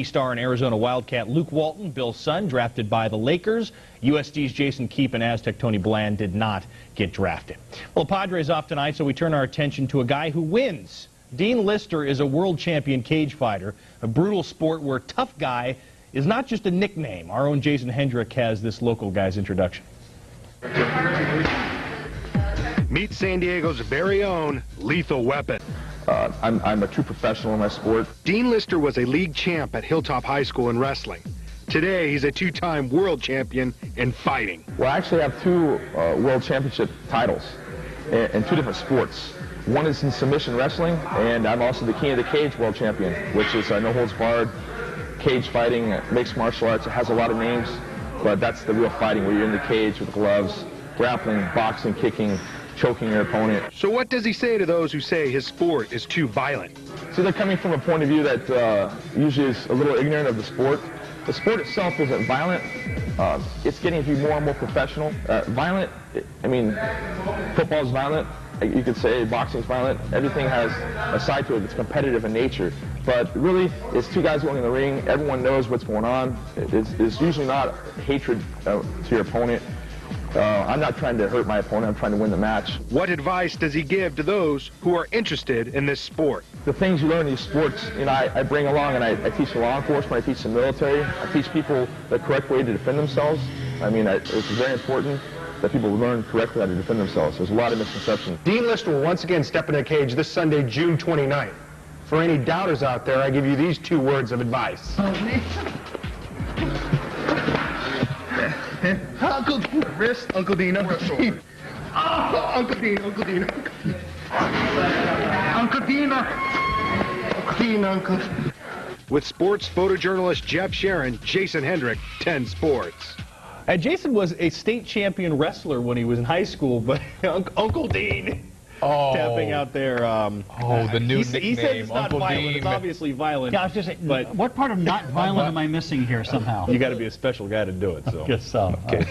Star and Arizona Wildcat Luke Walton, Bill's son, drafted by the Lakers. USD's Jason Keep and Aztec Tony Bland did not get drafted. Well, the Padres off tonight, so we turn our attention to a guy who wins. Dean Lister is a world champion cage fighter, a brutal sport where tough guy is not just a nickname. Our own Jason Hendrick has this local guy's introduction. Meet San Diego's very own Lethal Weapon. I'm a true professional in my sport. Dean Lister was a league champ at Hilltop High School in wrestling. Today, he's a two-time world champion in fighting. Well, I actually have two world championship titles in two different sports. One is in submission wrestling, and I'm also the King of the Cage world champion, which is no holds barred cage fighting, mixed martial arts. It has a lot of names, but that's the real fighting, where you're in the cage with gloves, grappling, boxing, kicking, choking your opponent. So what does he say to those who say his sport is too violent? So they're coming from a point of view that usually is a little ignorant of the sport. The sport itself isn't violent. It's getting to be more and more professional. Violent, I mean, football's violent. You could say boxing's violent. Everything has a side to it that's competitive in nature. But really, it's two guys going in the ring. Everyone knows what's going on. It's usually not hatred to your opponent. I'm not trying to hurt my opponent. I'm trying to win the match. What advice does he give to those who are interested in this sport? The things you learn in these sports, you know, I bring along, and I teach the law enforcement, I teach the military, I teach people the correct way to defend themselves. I mean, it's very important that people learn correctly how to defend themselves. There's a lot of misconceptions. Dean Lister will once again step in a cage this Sunday, June 29th. For any doubters out there, I give you these two words of advice. Uncle Dean, wrist, Uncle Dean, Uncle Dean. Oh, Uncle Dean, Uncle Dean, Uncle Dean. Uncle Dean, Uncle Dean, Uncle. With sports photojournalist Jeff Sharon, Jason Hendrick, 10 Sports. Jason was a state champion wrestler when he was in high school, but Uncle Dean tapping out there. The new nickname, he said it's not Uncle violent. Dean. It's obviously violent. Yeah, I was just saying, but what part of not violent am I missing here somehow? You got to be a special guy to do it. So. I guess so. Okay, Jeff.